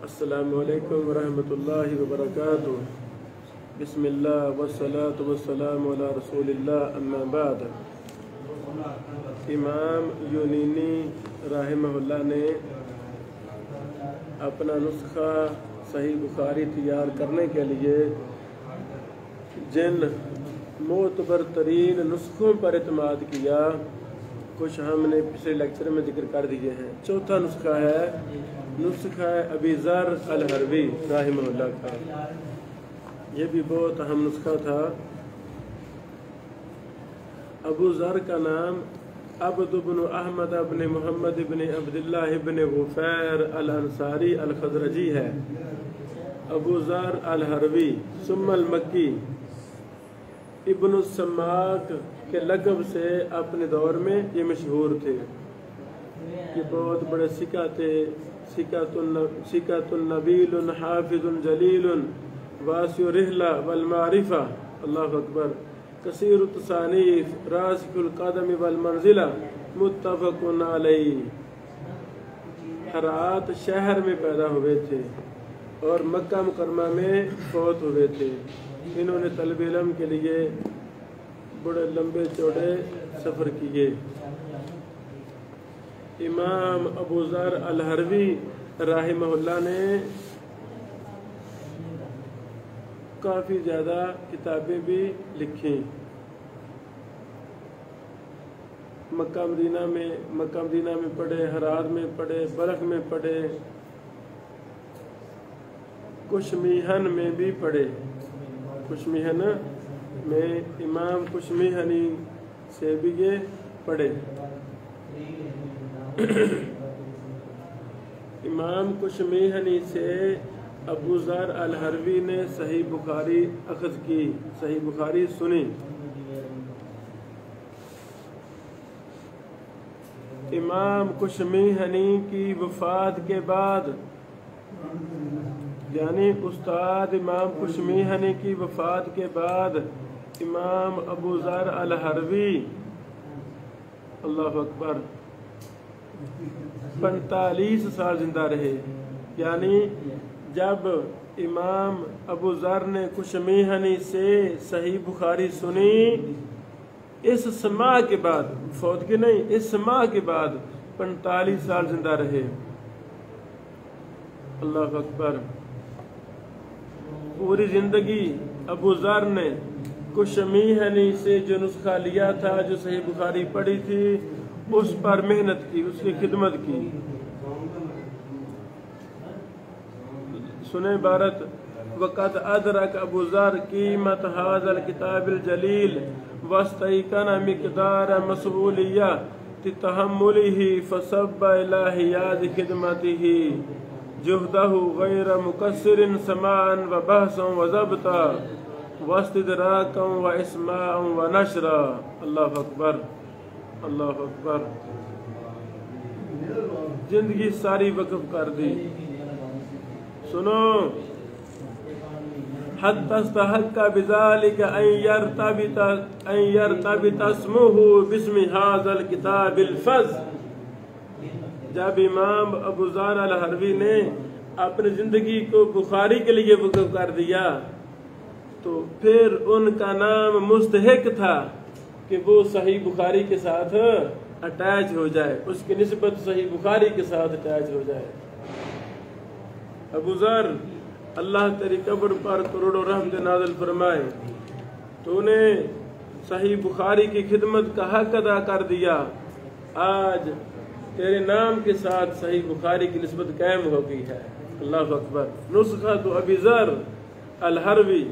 السلام علیکم ورحمۃ اللہ وبرکاتہ۔ بسم اللہ والصلاة والسلام علی رسول اللہ، اما بعد۔ امام یونینی رحمہ اللہ نے اپنا نسخہ صحیح بخاری تیار کرنے کے لیے جن معتبر ترین نسخوں پر اعتماد کیا، کچھ ہم نے پچھلے لیکچر میں ذکر کر دیے ہیں۔ چوتھا نسخہ ہے نسخہ ابی ذر الحروی رحمہ اللہ کا، یہ بھی بہت اہم نسخہ تھا۔ ابو ذر کا نام عبد بن احمد بن محمد بن عبداللہ بن غفیر الانصاری الخزرجی ہے۔ ابو ذر الحروی ثم المکی ابن السماک کے لقب سے اپنے دور میں یہ مشہور تھے۔ یہ بہت بڑے سکہ تھے، سکۃ نبیل حافظ جلیل واسع رحلہ والمعرفہ، اللہ اکبر، کثیر التصانیف راسخ القدم والمنزلہ متفق علیہ۔ ہرات شہر میں پیدا ہوئے تھے اور مکہ مکرمہ میں فوت ہوئے تھے۔ انہوں نے طلب علم کے لیے بڑے لمبے چوڑے سفر کیے۔ امام ابو ذر الحروی رحمہ اللہ نے کافی زیادہ کتابیں بھی لکھی۔ مکہ مدینہ میں پڑھے، ہرات میں پڑھے، بلخ میں پڑھے، کشمیہن میں بھی پڑھے۔ کشمیہن میں امام کشمیہنی سے بھی یہ پڑھے۔ امام کشمیہنی سے ابو ذر الحروی نے صحیح بخاری اخذ کی، صحیح بخاری سنی۔ امام کشمیہنی کی وفات کے بعد، یعنی استاد امام کشمیہنی کی وفات کے بعد امام ابو ذر الحروی، اللہ اکبر، 45 سال زندہ رہے۔ یعنی جب امام ابو ذر نے کشمیہنی سے صحیح بخاری سنی، اس سماع کے بعد، فوت کے نہیں، اس سماع کے بعد 45 سال زندہ رہے، اللہ اکبر۔ پوری زندگی ابو ذر نے کشمیہنی سے جو نسخہ لیا تھا، جو صحیح بخاری پڑھی تھی، اس پر محنت کی، اس کی خدمت کی۔ سنیں عبارت: وقت ادرک ابو ذر قیمت هذا الكتاب الجلیل واستیقن مقدار مسئولیت تحمله فصب الى حیاض خدمته جهده غیر مقصر سماعا وبحثا وضبطا واستدراکا واسماعا ونشرا، اللہ اکبر، اللہ اکبر۔ زندگی ساری وقف کر دی۔ سنو، حتی استحق بذلك ان يرتبط اسمه باسم هذا الكتاب الفز۔ جب امام ابو ذر الحروی نے اپنی زندگی کو بخاری کے لیے وقف کر دیا، تو پھر ان کا نام مستحق تھا کہ وہ صحیح بخاری کے ساتھ اٹیچ ہو جائے، اس کی نسبت صحیح بخاری کے ساتھ اٹیچ ہو جائے۔ ابو ذر، اللہ تیری قبر پر کروڑوں رحمت نازل فرمائے، تو نے صحیح بخاری کی خدمت کا حق ادا کر دیا۔ آج تیرے نام کے ساتھ صحیح بخاری کی نسبت قائم ہو گئی ہے، اللہ اکبر۔ نسخہ تو ابی ذر الحروی۔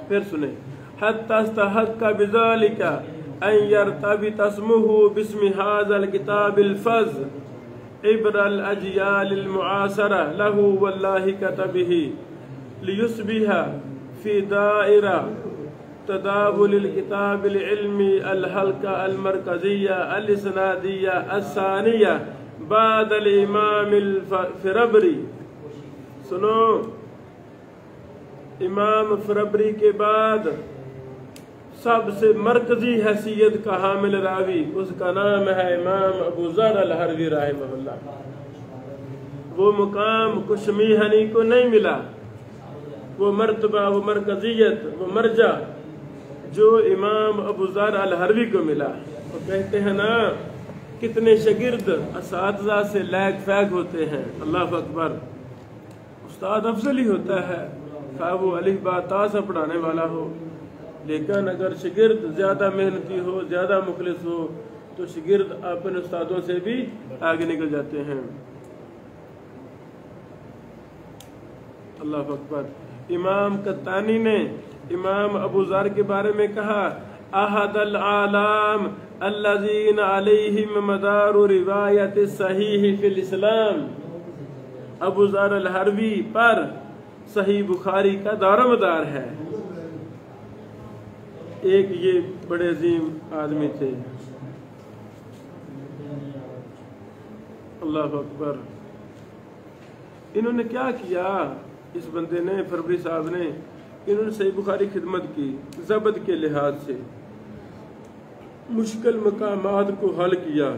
پھر سنیں: حتی استحق بذلك ان يرتبط اسمه باسم هذا الكتاب الفز عبر الاجيال المعاصرة له واللاحقة به ليصبح في دائرة تداول الكتاب العلمي الحلقة المركزية الإسنادية الثانية بعد الإمام الفربری۔ سنو، امام فربری کے بعد سب سے مرکزی حیثیت کا حامل راوی، اس کا نام ہے امام ابو ذر الحروی رحمہ اللہ۔ وہ مقام کشمیہنی کو نہیں ملا، وہ مرتبہ، وہ مرکزیت، وہ مرجع جو امام ابو ذر الحروی کو ملا۔ وہ کہتے ہیں نا کتنے شاگرد اساتذہ سے لیگ فیگ ہوتے ہیں، اللہ اکبر، استاد افضل ہی ہوتا ہے خواہ وہ الف با تا سے پڑھانے والا ہو، لیکن اگر شاگرد زیادہ محنتی ہو، زیادہ مخلص ہو تو شاگرد اپنے استادوں سے بھی آگے نکل جاتے ہیں۔ اللہ اکبر۔ امام قطانی نے امام ابو ذر کے بارے میں کہا احد العالم الذین علیہم مدار روایت صحیح فی الاسلام، ابو ذر الحروی پر صحیح بخاری کا دار و مدار ہے۔ ایک یہ بڑے عظیم آدمی تھے، اللہ اکبر۔ انہوں نے کیا کیا، اس بندے نے، فربری صاحب نے، انہوں نے صحیح بخاری خدمت کی، ضبط کے لحاظ سے مشکل مقامات کو حل کیا،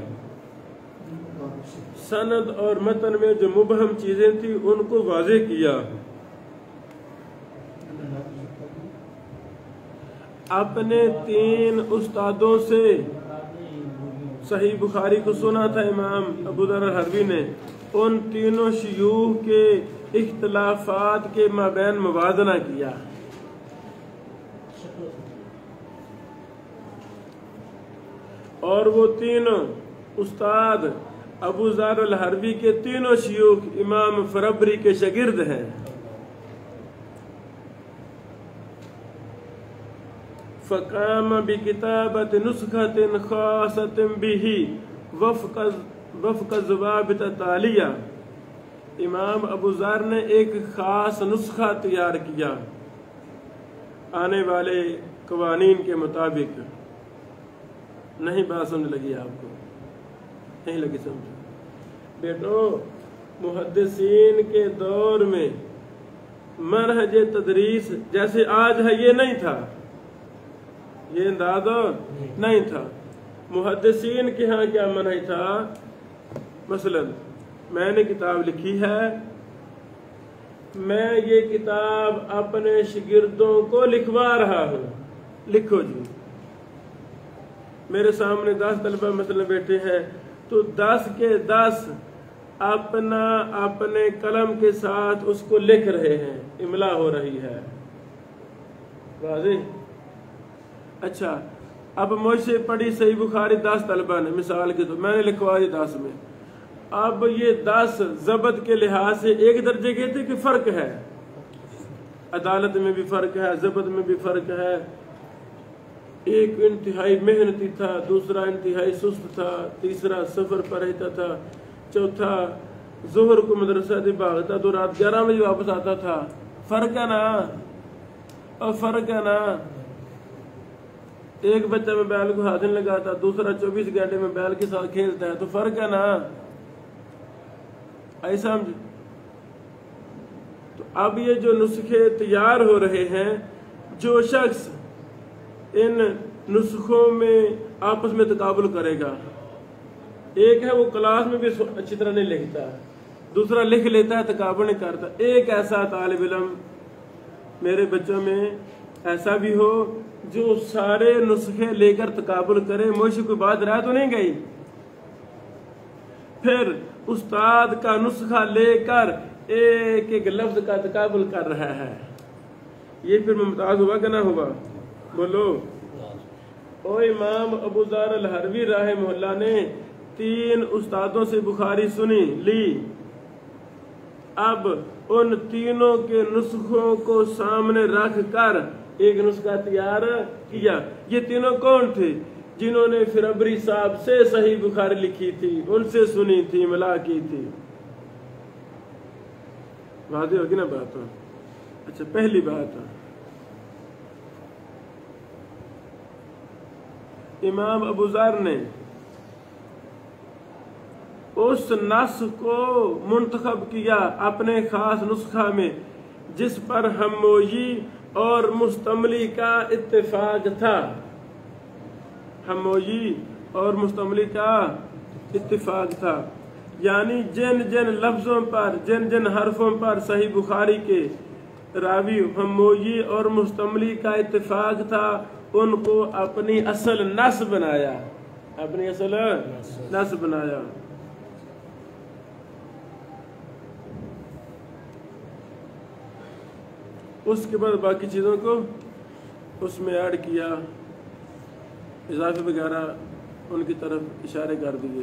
سند اور متن میں جو مبہم چیزیں تھیں ان کو واضح کیا، اپنے 3 استادوں سے صحیح بخاری کو سنا تھا امام ابو ذر الحروی نے، ان تینوں شیوخ کے اختلافات کے مابین موازنہ کیا۔ اور وہ تینوں استاد ابو ذر الحروی کے تینوں شیوخ امام فربری کے شاگرد ہیں۔ فقام بکتابت نسخت خاصت بھی وفق ضوابط تالیہ، امام ابو ذر نے ایک خاص نسخہ تیار کیا آنے والے قوانین کے مطابق۔ نہیں بات سمجھ لگی آپ کو؟ نہیں لگی سمجھ؟ بیٹو محدثین کے دور میں منہج تدریس جیسے آج ہے یہ نہیں تھا، یہ انداز نہیں تھا۔ محدثین کے ہاں کیا منہج تھا؟ مثلا میں نے کتاب لکھی ہے، میں یہ کتاب اپنے شاگردوں کو لکھوا رہا ہوں، لکھو جی۔ میرے سامنے 10 طلبہ مثلا بیٹھے ہیں تو 10 کے 10 اپنے قلم کے ساتھ اس کو لکھ رہے ہیں، املا ہو رہی ہے، واضح؟ اچھا، اب مجھ سے پڑھی صحیح بخاری 10 طلبہ نے، مثال کے تو میں نے لکھوائی 10 میں، اب یہ 10 ضبط کے لحاظ سے ایک درجے کے تھے کہ فرق ہے، عدالت میں بھی فرق ہے، ضبط میں بھی فرق ہے، ایک انتہائی محنتی تھا، دوسرا انتہائی سست تھا، تیسرا سفر پر رہتا تھا، چوتھا ظہر کو مدرسہ سے بھاگتا تو رات 11 بجے واپس آتا تھا۔ فرق ہے نا، اور فرق ہے نا، ایک بچہ میں بیل کو ہاتھ نہیں لگاتا، دوسرا 24 گھنٹے میں بیل کے ساتھ کھیلتا ہے، تو فرق ہے نا، ایسا سمجھ؟ تو اب یہ جو نسخے تیار ہو رہے ہیں، جو شخص ان نسخوں میں آپس میں تقابل کرے گا، ایک ہے وہ کلاس میں بھی اچھی طرح نہیں لکھتا، دوسرا لکھ لیتا ہے تقابل نہیں کرتا، ایک ایسا طالب علم میرے بچوں میں ایسا بھی ہو جو سارے نسخے لے کر تقابل کرے، مجھ سے کوئی بات رہ تو نہیں گئی، پھر استاد کا نسخہ لے کر ایک ایک لفظ کا تقابل کر رہا ہے، یہ پھر ممتاز ہوا کہ نہ ہوا؟ بولو۔ او امام ابو ذر الحروی رحمہ اللہ نے 3 استادوں سے بخاری سنی لی، اب ان تینوں کے نسخوں کو سامنے رکھ کر ایک نسخہ تیار کیا۔ یہ تینوں کون تھے؟ جنہوں نے فربری صاحب سے صحیح بخاری لکھی تھی، ان سے سنی تھی، ملا کی تھی، واضح ہوگی نا بات؟ اچھا، پہلی بات، امام ابو ذر نے اس نص کو منتخب کیا اپنے خاص نسخہ میں جس پر ہموئی اور مستملی کا اتفاق تھا، ہموئی اور مستملی کا اتفاق تھا، یعنی جن جن لفظوں پر جن جن حرفوں پر صحیح بخاری کے راوی ہموجی اور مستملی کا اتفاق تھا ان کو اپنی اصل نص بنایا، اپنی اصل نص بنایا۔ اس کے بعد باقی چیزوں کو اس میں ایڈ کیا، اضافے وغیرہ ان کی طرف اشارے کر دیے۔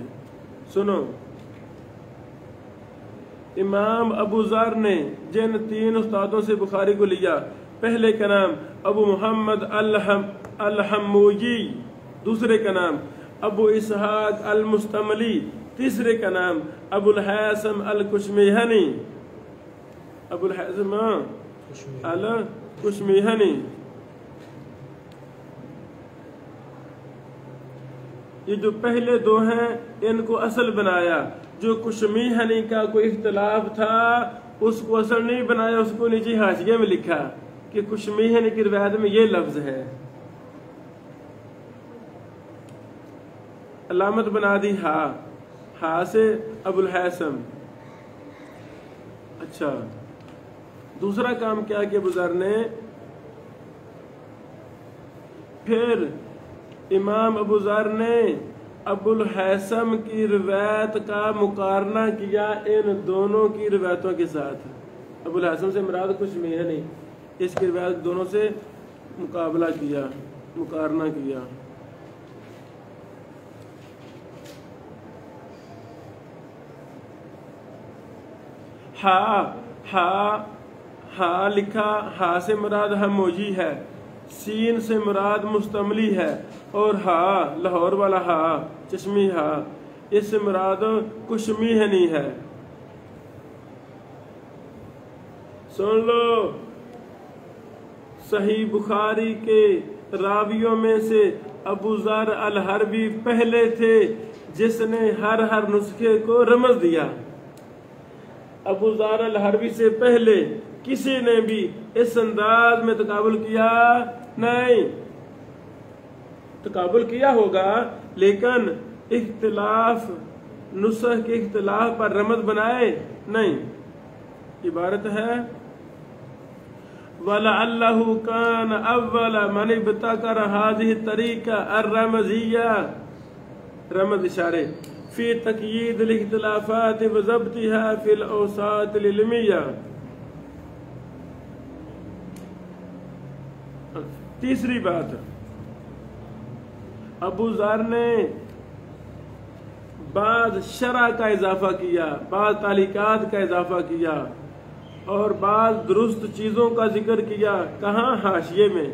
سنو، امام ابو ذر نے جن 3 استادوں سے بخاری کو لیا، پہلے کا نام ابو محمد الحموجی، دوسرے کا نام ابو اسحاق المستملی، تیسرے کا نام ابو الحیثم الکشمیہنی، ابو الحیثم الکشمیہنی۔ یہ جو پہلے 2 ہیں ان کو اصل بنایا، جو کشمیہنی کا کوئی اختلاف تھا اس کو اصل نہیں بنایا، اس کو نیچے حاشیے میں لکھا کہ کشمیہنی کی روایت میں یہ لفظ ہے، علامت بنا دی ہا سے ابو الحیثم۔ اچھا، دوسرا کام کیا کہ ابو ذر نے پھر امام ابو ذر نے ابو الحیثم کی روایت کا مقارنہ کیا ان دونوں کی روایتوں کے ساتھ۔ ابو الحیثم سے مراد کشمیہنی، اس کی روایت دونوں سے مقابلہ کیا، مقارنہ کیا۔ ہا لکھا، ہا سے مراد ہموجی ہے، سین سے مراد مستملی ہے، اور ہا لاہور والا ہا چشمی ہا، اس سے مراد کشمیہنی ہے۔ سن لو، صحیح بخاری کے راویوں میں سے ابو ذر الحربی پہلے تھے جس نے ہر نسخے کو رمز دیا۔ ابو ذر الحربی سے پہلے کسی نے بھی اس انداز میں تقابل کیا نہیں، تقابل کیا ہوگا لیکن اختلاف نسخ کے اختلاف پر رمز بنائے نہیں۔ عبارت ہے وَلَعَلَّهُ كَانَ أَوَّلَ مَنِ ابْتَكَرَ هَذِهِ الطَّرِيقَةَ الرَّمْزِيَّةَ، رمز اشارے فی تقیید الاختلافات وضبطها فی الاوساط العلمیہ۔ تیسری بات، ابو ذر نے بعض شرح کا اضافہ کیا، بعض تعلیقات کا اضافہ کیا، اور بعض درست چیزوں کا ذکر کیا۔ کہاں؟ حاشیے میں۔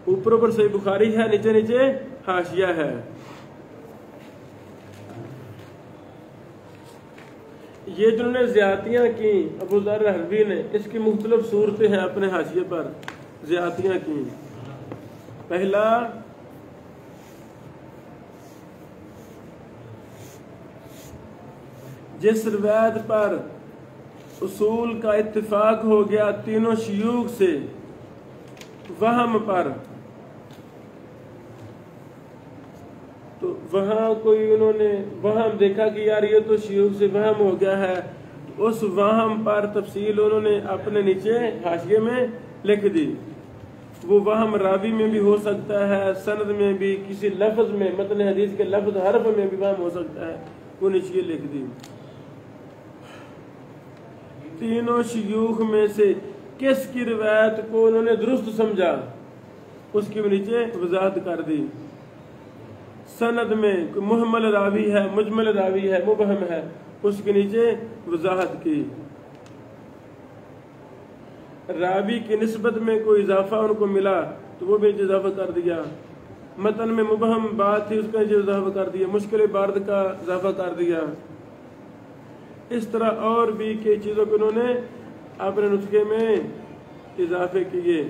اوپر اوپر صحیح بخاری ہے، نیچے نیچے حاشیہ ہے۔ یہ جنہوں نے زیادتیاں کی ابو ذر الحربی نے، اس کی مختلف صورتیں ہیں، اپنے حاشیے پر زیادتیاں کی۔ پہلا، جس روایت پر اصول کا اتفاق ہو گیا تینوں شیوخ سے، وہم پر، تو وہاں کوئی انہوں نے وہم دیکھا کہ یار یہ تو شیوخ سے وہم ہو گیا ہے، اس وہم پر تفصیل انہوں نے اپنے نیچے حاشیے میں لکھ دی۔ وہ وہم راوی میں بھی ہو سکتا ہے، سند میں بھی، کسی لفظ میں، متن حدیث کے لفظ حرف میں بھی وہم ہو سکتا ہے، وہ نیچے لکھ دی۔ تینوں شیوخ میں سے کس کی روایت کو انہوں نے درست سمجھا، اس کی بھی نیچے وضاحت کر دی۔ سند میں کوئی محمل راوی ہے، مجمل راوی ہے، مبہم ہے، اس کے نیچے وضاحت کی۔ راوی کی نسبت میں کوئی اضافہ ان کو ملا تو وہ بھی اضافہ کر دیا۔ متن میں مبہم بات تھی، اس کا اضافہ کر دیا۔ مشکل بارد کا اضافہ کر دیا۔ اس طرح اور بھی کئی چیزوں کو انہوں نے اپنے نسخے میں اضافے کیے۔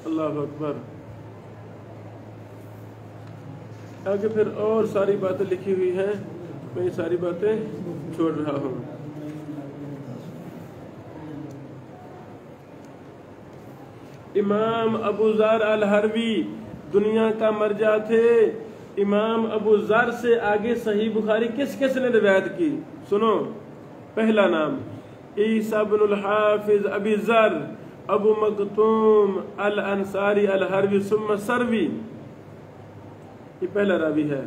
اللہ اکبر۔ آگے پھر اور ساری باتیں لکھی ہوئی ہیں، میں یہ ساری باتیں چھوڑ رہا ہوں۔ امام ابو ذر الحربی دنیا کا مرجع تھے۔ امام ابو ذر سے آگے صحیح بخاری کس کس نے روایت کی؟ سنو، پہلا نام عیسیٰ بن الحافظ ابی ذر ابو مکتوم الانصاری الحروی ثم سروی، یہ پہلا راوی ہے۔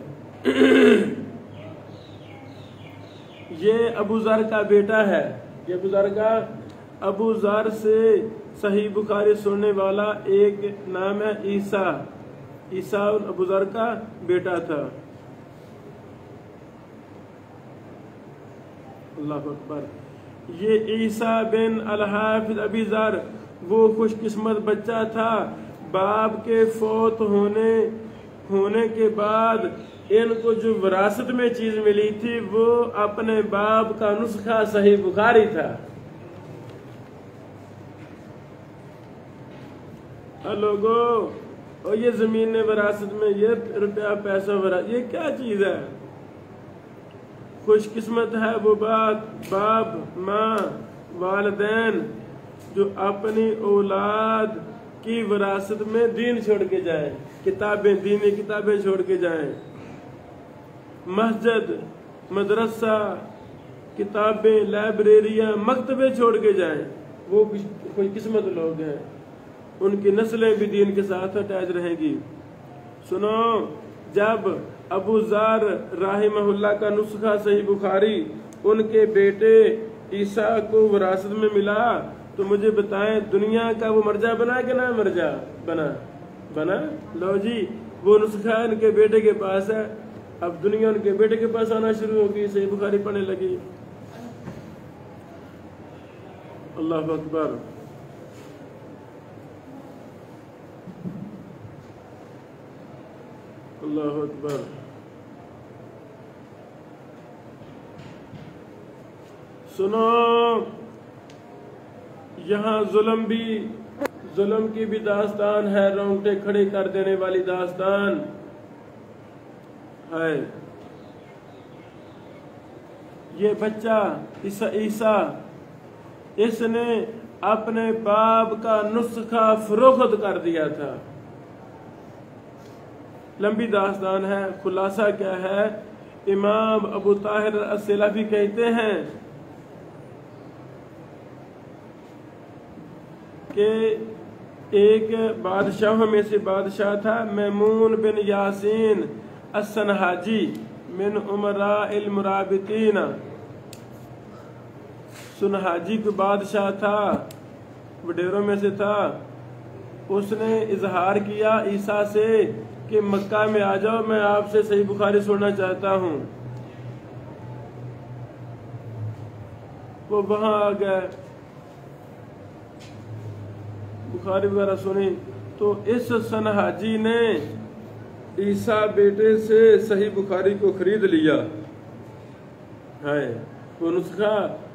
یہ ابو ذر کا بیٹا ہے، یہ ابو ذر کا، ابو ذر سے صحیح بخاری سننے والا ایک نام ہے عیسیٰ، عیسیٰ ابو ذر کا بیٹا تھا۔ اللہ اکبر۔ یہ عیسیٰ بن الحافظ ابی ذر وہ خوش قسمت بچہ تھا، باپ کے فوت ہونے کے بعد ان کو جو وراثت میں چیز ملی تھی وہ اپنے باپ کا نسخہ صحیح بخاری تھا۔ لوگو، اور یہ زمین وراثت میں، یہ روپیہ پیسہ وراثت، یہ کیا چیز ہے؟ خوش قسمت ہے وہ باپ، ماں، والدین جو اپنی اولاد کی وراثت میں دین چھوڑ کے جائیں، کتابیں، دینی کتابیں چھوڑ کے جائیں، مسجد، مدرسہ، کتابیں، لائبریریاں، مکتبیں چھوڑ کے جائیں، وہ خوش قسمت لوگ ہیں، ان کی نسلیں بھی دین کے ساتھ اٹیچ رہیں گی۔ سنو، جب ابو ذر رحمہ اللہ کا نسخہ صحیح بخاری ان کے بیٹے عیسیٰ کو وراثت میں ملا تو مجھے بتائیں دنیا کا وہ مرجع بنا کہ نہ مرجع بنا؟ لو جی، وہ نسخہ ان کے بیٹے کے پاس ہے، اب دنیا ان کے بیٹے کے پاس آنا شروع ہوگی، صحیح بخاری پڑھنے لگی۔ اللہ اکبر۔ اللہ اکبر۔ سنو، یہاں ظلم کی بھی داستان ہے، رونگٹے کھڑے کر دینے والی داستان ہے۔ یہ بچہ عیسیٰ، اس نے اپنے باپ کا نسخہ فروخت کر دیا تھا۔ لمبی داستان ہے، خلاصہ کیا ہے؟ امام ابو طاہر السلفی کہتے ہیں کہ ایک بادشاہوں میں سے بادشاہ تھا میمون بن یاسین السنہاجی من امراء المرابطین، سنہاجی کو بادشاہ تھا، وڈیروں میں سے تھا۔ اس نے اظہار کیا عیسیٰ سے کہ مکہ میں آ جاؤ، میں آپ سے صحیح بخاری سننا چاہتا ہوں۔ وہ وہاں آ گئے، بخاری وغیرہ سنی، تو اس سنہاجی نے عیسیٰ بیٹے سے صحیح بخاری کو خرید لیا ہے، وہ نسخہ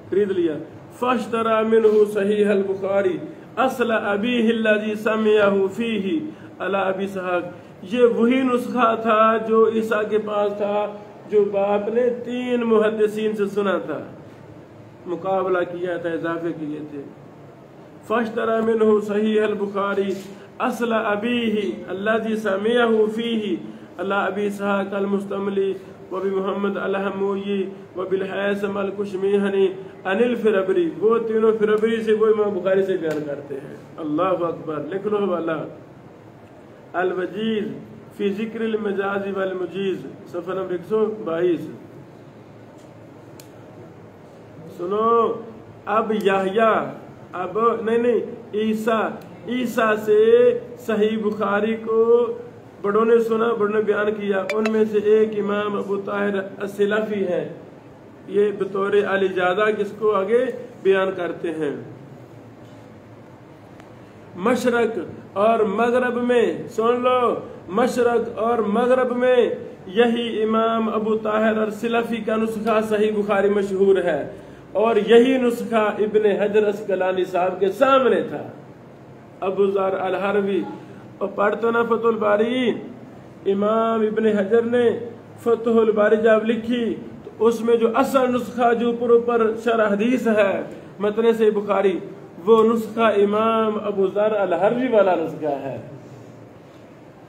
خرید لیا۔ فاشترى منه صحیح البخاری اصل ابیہ الذی سمعہ فیہ علی ابی اسحاق، یہ وہی نسخہ تھا جو عیسیٰ کے پاس تھا، جو باپ نے 3 محدثین سے سنا تھا، مقابلہ کیا تھا، اضافے کیے تھے۔ فاشترى منه صحیح البخاری اصل ابیہ الذی سمعہ فیہ علی ابی اسحاق المستملی وبی محمد الحموی وبالحیثم الکشمیہنی عن الفربری، وہ تینوں فربری سے، وہ امام بخاری سے بیان کرتے ہیں۔ اللہ اکبر۔ لکھ لو والا الوجیز فی ذکر المجاز والمجیز، صفحہ نمبر 122۔ سنو، اب یحییٰ، اب عیسیٰ سے صحیح بخاری کو بڑوں نے سنا، بڑوں نے بیان کیا، ان میں سے ایک امام ابو طاہر السلفی ہے، یہ بطور الاجازہ کس کو آگے بیان کرتے ہیں۔ مشرق اور مغرب میں، سن لو، مشرق اور مغرب میں یہی امام ابو طاہر السلفی کا نسخہ صحیح بخاری مشہور ہے، اور یہی نسخہ ابن حجر اسقلانی صاحب کے سامنے تھا، ابو ذر الحروی۔ اور پڑھتے نا فتح الباری، امام ابن حجر نے فتح الباری جب لکھی تو اس میں جو اصل نسخہ جو اوپر شرح حدیث ہے متن سے بخاری، وہ نسخہ امام ابو ذر الحروی والا نسخہ ہے۔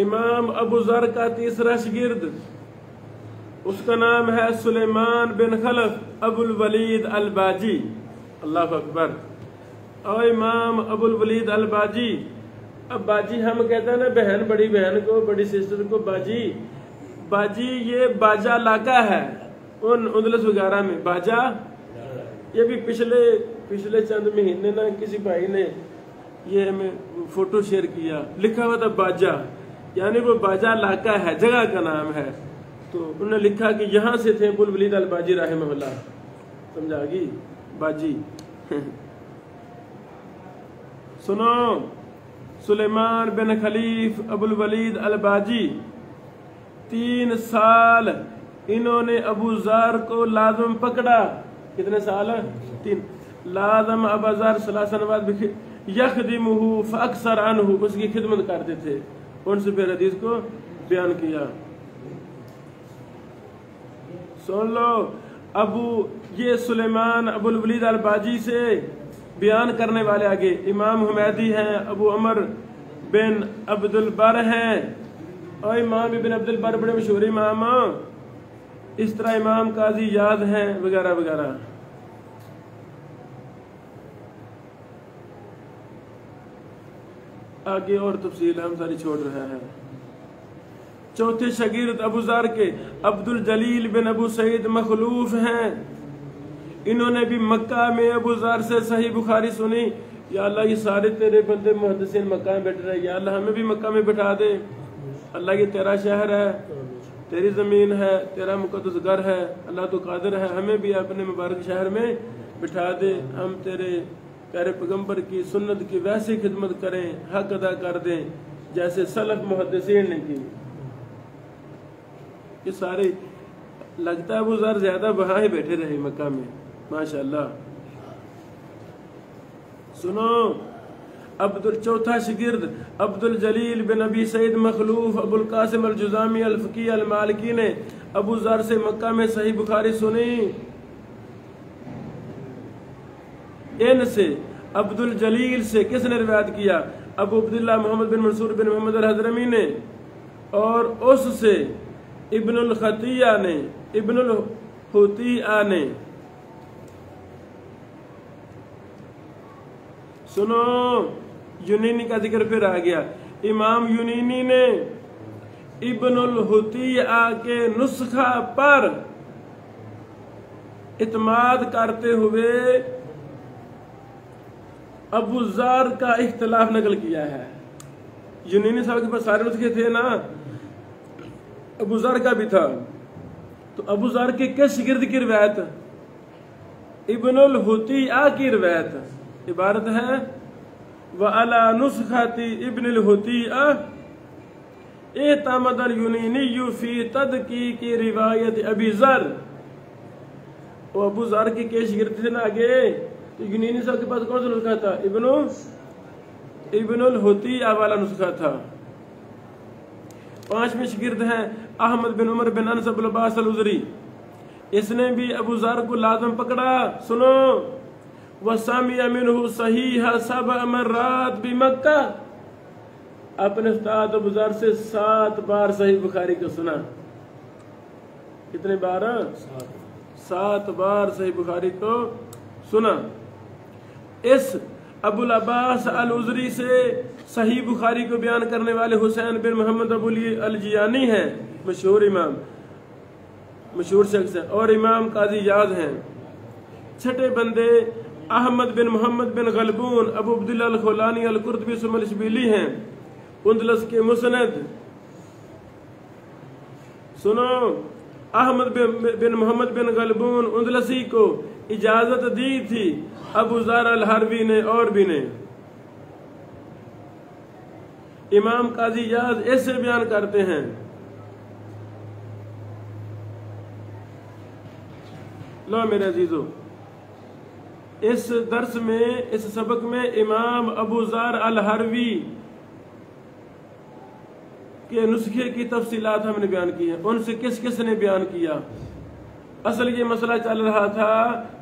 امام ابو ذر کا تیسرا شاگرد، اس کا نام ہے سلیمان بن خلف ابو الولید الباجی، اللہ اکبر۔ اور امام ابو الولید الباجی، اب باجی ہم کہتے ہیں نا بہن، بڑی بہن کو، بڑی سسٹر کو باجی، باجی یہ باجا علاقہ ہے ان اندلس وغیرہ میں، باجا۔ یہ بھی پچھلے چند مہینے نا کسی بھائی نے یہ ہمیں فوٹو شیئر کیا، لکھا ہوا تھا باجا، یعنی وہ باجا علاقہ ہے، جگہ کا نام ہے۔ تو انہوں نے لکھا کہ یہاں سے تھے ابو الولید الباجی رحمہ اللہ، سمجھا گی باجی۔ سنو، سلیمان بن خلیف ابو الولید الباجی 3 سال انہوں نے ابو ذر کو لازم پکڑا۔ کتنے سال؟ 3۔ لازم ابو ذر ثلاث یخدمہ فاکثر عنہ، اس کی خدمت کرتے تھے، ان سے پھر حدیث کو بیان کیا۔ سن لو، یہ سلیمان ابو الولید الباجی سے بیان کرنے والے آگے امام حمیدی ہیں، ابو عمر بن عبد البر ہیں، اور امام ابن عبد البر بڑے مشہور امام، اس طرح امام قاضی یاد ہیں وغیرہ وغیرہ۔ آگے اور تفصیل ہم ساری چھوڑ رہے ہیں۔ چوتھے شاگرد ابو ذر کے عبد الجلیل بن ابو سعید مخلوف ہیں، انہوں نے بھی مکہ میں ابو ذر سے صحیح بخاری سنی۔ یا اللہ یہ سارے تیرے بندے محدثین مکہ میں بیٹھ رہے ہیں، یا اللہ ہمیں بھی مکہ میں بٹھا دے، اللہ یہ تیرا شہر ہے، تیری زمین ہے، تیرا مقدس گھر ہے، اللہ تو قادر ہے، ہمیں بھی اپنے مبارک شہر میں بٹھا دے، ہم تیرے پیارے پیغمبر کی سنت کی ویسی خدمت کریں، حق ادا کر دیں جیسے سلف محدثین نے کی۔ یہ سارے لگتا ہے ابو ذر زیادہ وہاں ہی بیٹھے رہے مکہ میں، ماشاءاللہ۔ سنو، چوتھا شاگرد عبد الجلیل بن ابی سعید مخلوف ابو القاسم الجزامی الفقی المالکی نے ابو ذر سے مکہ میں صحیح بخاری سنی۔ ان سے عبد الجلیل سے کس نے روایت کیا؟ ابو عبداللہ محمد بن منصور بن محمد الحضرمی نے، اور اس سے ابن الخطیہ نے، ابن الحطیہ نے۔ سنو، یونینی کا ذکر پھر آ گیا۔ امام یونینی نے ابن الحطیہ کے نسخہ پر اعتماد کرتے ہوئے ابو ذر کا اختلاف نقل کیا ہے۔ یونینی صاحب کے پاس سارے نسخے تھے نا، ابو ذر کا بھی تھا، تو ابو ذر کے کس شاگرد کی روایت؟ ابن الحطیہ کی روایت عبارت ہے وَعَلَى نُسْخَةِ ابن الحطیہ اعتمد اليونینی فی تدقیق روایت ابی ذر۔ وہ ابو ذر کے کس شاگرد تھے نا آگے، تو یونینی صاحب کے پاس کون سا نسخہ تھا؟ ابن الحطیہ والا نسخہ تھا۔ 5ویں شاگرد ہیں احمد بن عمر بن انس ابو العباس العذری، اس نے بھی ابو ذر کو لازم پکڑا۔ سنو، وَسَمِعَ مِنْهُ صَحِيحًا 7 مرات بمکہ، اپنے استاد ابو ذر سے 7 بار صحیح بخاری کو سنا۔ کتنے بار؟ 7 بار صحیح بخاری کو سنا۔ اس ابو العباس العذری سے صحیح بخاری کو بیان کرنے والے حسین بن محمد ابو الجیانی ہیں، مشہور امام، مشہور شخص ہیں، اور امام قاضی یاد ہیں۔ چھٹے بندے احمد بن محمد بن غلبون ابو عبداللہ الخولانی القرطبی ثم الشبیلی ہیں، اندلس کے مسند۔ سنو، احمد بن محمد بن غلبون اندلسی کو اجازت دی تھی ابو ذر الحروی نے اور بھی نے۔ امام قاضی یاد اس سے بیان کرتے ہیں، لو میرے عزیزو، اس درس میں، اس سبق میں امام ابو ذر الحروی کے نسخے کی تفصیلات ہم نے بیان کی ہیں، ان سے کس کس نے بیان کیا۔ اصل یہ مسئلہ چل رہا تھا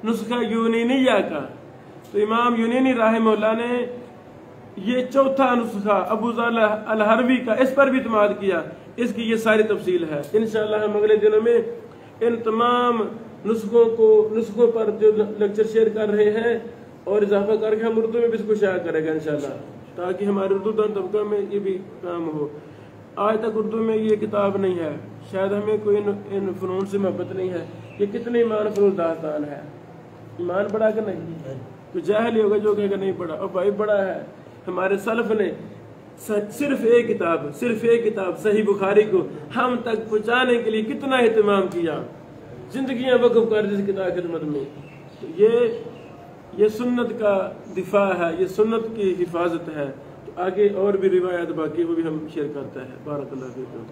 نسخہ یونینیہ کا، تو امام یونینی رحمہ اللہ نے یہ چوتھا نسخہ ابو ذر الحروی کا، اس پر بھی اعتماد کیا، اس کی یہ ساری تفصیل ہے۔ انشاءاللہ ہم اگلے دنوں میں ان تمام نسخوں پر جو لیکچر شیئر کر رہے ہیں اور اضافہ کر کے ہم اردو میں بھی اس کو شائع کریں گے انشاءاللہ، تاکہ ہمارے اردو دان طبقہ میں یہ بھی کام ہو۔ آج تک اردو میں یہ کتاب نہیں ہے، شاید ہمیں کوئی ان فنون سے محبت نہیں ہے۔ یہ کتنے ایمان فروز داستان ہے، ایمان بڑا کہ نہیں؟ تو جاہل ہی ہوگا جو کہے گا نہیں پڑھا، اور بھائی بڑا ہے۔ ہمارے سلف نے صرف ایک کتاب صحیح بخاری کو ہم تک پہنچانے کے لیے کتنا اہتمام کیا، زندگیاں وقف کر جس کتاب خدمت میں۔ تو یہ سنت کا دفاع ہے، یہ سنت کی حفاظت ہے۔ تو آگے اور بھی روایات باقی وہ بھی ہم شیئر کرتے ہیں۔ بارک اللہ فیکم۔